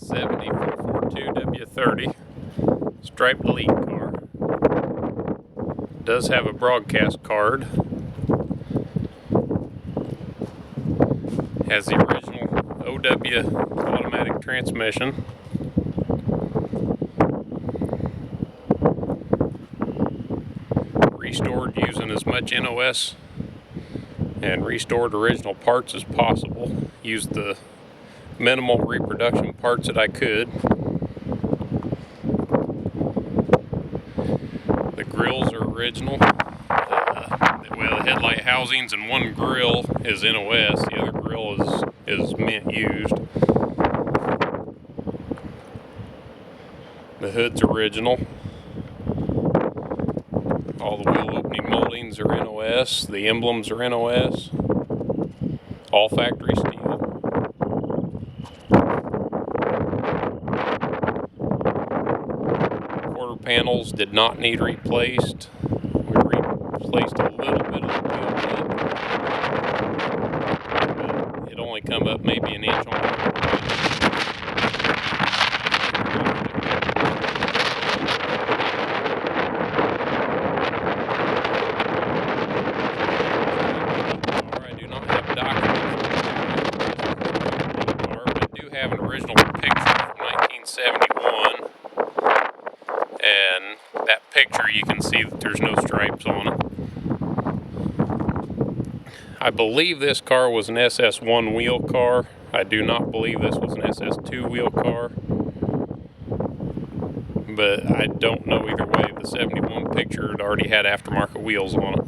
7442 W-30 striped elite car. Does have a broadcast card. Has the original OW automatic transmission. Restored using as much NOS and restored original parts as possible. Used the minimal reproduction parts that I could. The grills are original. Well, the headlight housings and one grill is NOS. The other grill is mint used. The hood's original. All the wheel opening moldings are NOS. The emblems are NOS. All factory steel. Quarter panels did not need replaced. We replaced a little bit of the wheel lip. It only come up maybe an inch on the have an original picture from 1971, and that picture you can see that there's no stripes on it. I believe this car was an SS1 wheel car. I do not believe this was an SS2 wheel car, but I don't know either way. The 71 picture had already had aftermarket wheels on it.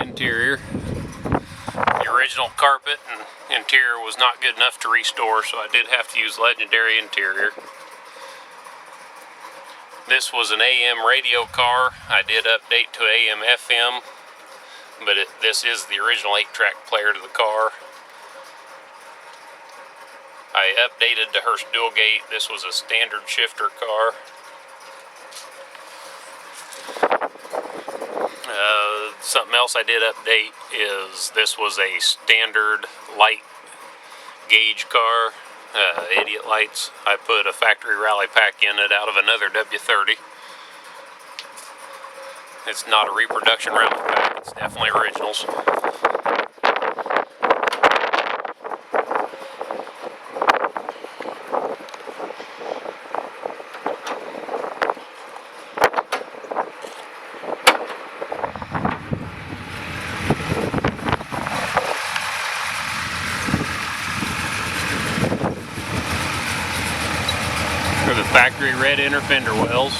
Interior. The original carpet and interior was not good enough to restore, so I did have to use legendary interior. This was an AM radio car. I did update to AM FM, but this is the original 8-track player to the car. I updated to Hurst dual gate. This was a standard shifter car. Something else I did update is this was a standard light gauge car, idiot lights. I put a factory rally pack in it out of another W-30. It's not a reproduction rally pack, it's definitely originals. Factory red inner fender wells.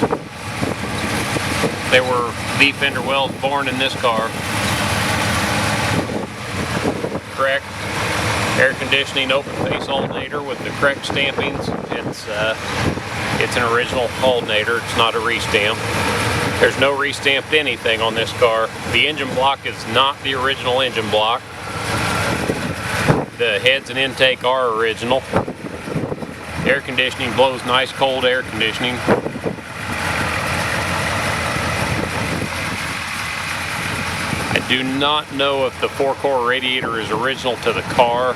There were V fender wells born in this car. Correct air conditioning open face alternator with the correct stampings. It's an original alternator. It's not a restamp. There's no restamped anything on this car. The engine block is not the original engine block. The heads and intake are original. Air conditioning blows nice cold air conditioning. I do not know if the 4-core radiator is original to the car,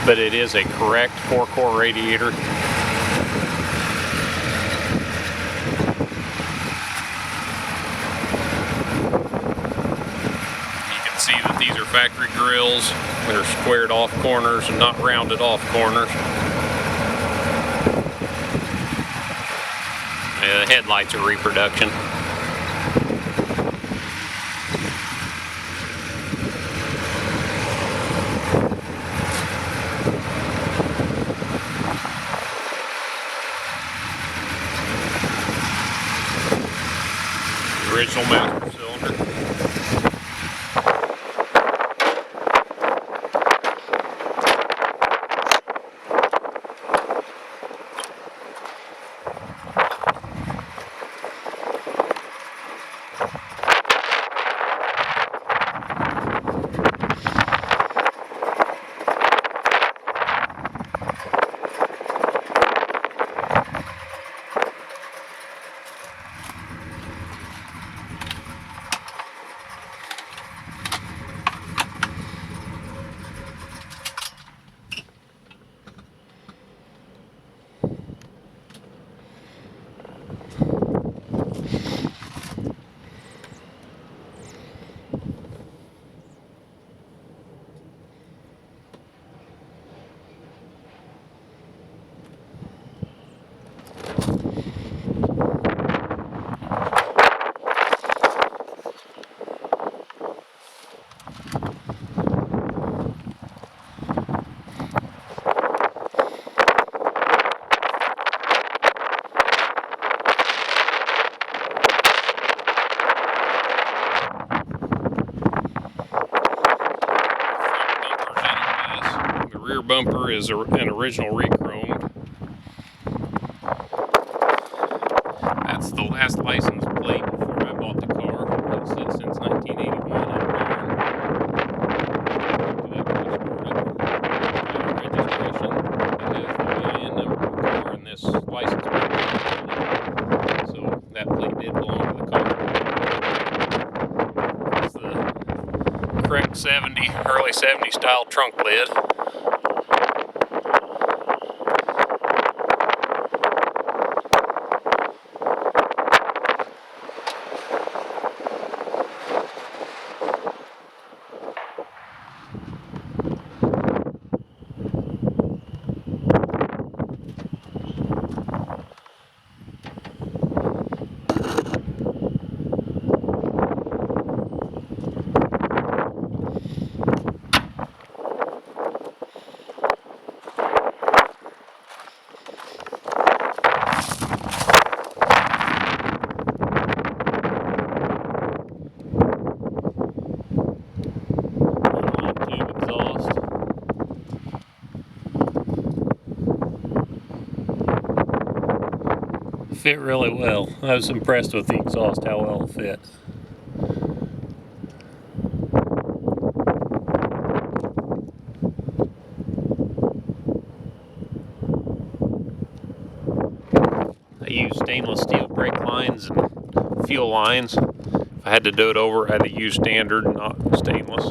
but it is a correct 4-core radiator. You can see that these are factory grills. They're squared off corners and not rounded off corners. The headlights are reproduction. Original master cylinder. Rear bumper is an original re-chromed. That's the last license plate before I bought the car. It's since 1981 and registration. It has the VIN number of the car and this license plate. So that plate did belong to the car. It's the correct early 70 style trunk lid. Fit really well. I was impressed with the exhaust, how well it fit. I use stainless steel brake lines and fuel lines. If I had to do it over, I had to use standard, not stainless.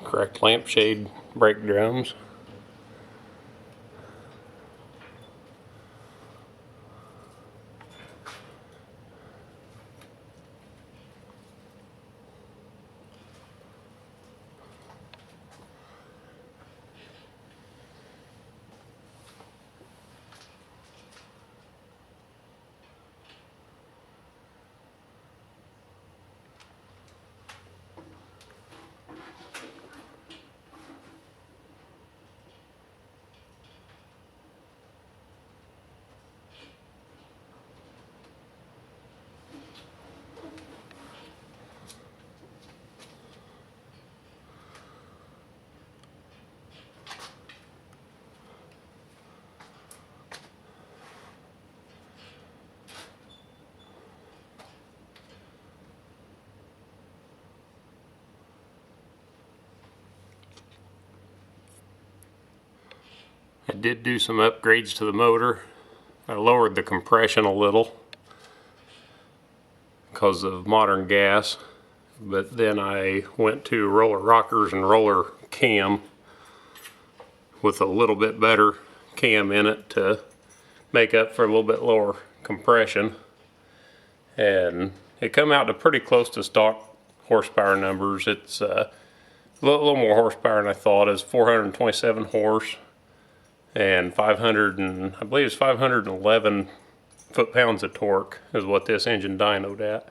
Correct lampshade brake drums. I did do some upgrades to the motor. I lowered the compression a little because of modern gas, but then I went to roller rockers and roller cam with a little bit better cam in it to make up for a little bit lower compression, and it come out to pretty close to stock horsepower numbers. It's a little more horsepower than I thought. It's 427 horse and 511 foot-pounds of torque is what this engine dynoed at.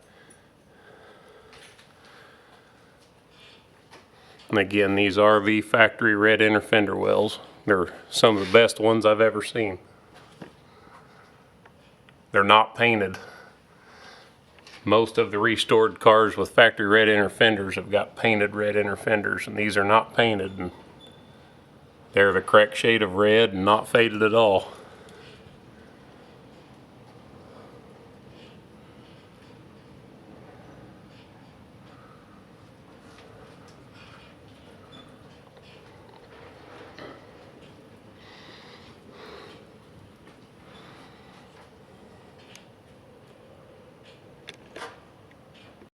And again, these are the factory red inner fender wells. They're some of the best ones I've ever seen. They're not painted. Most of the restored cars with factory red inner fenders have got painted red inner fenders, and these are not painted. And they're the correct shade of red and not faded at all.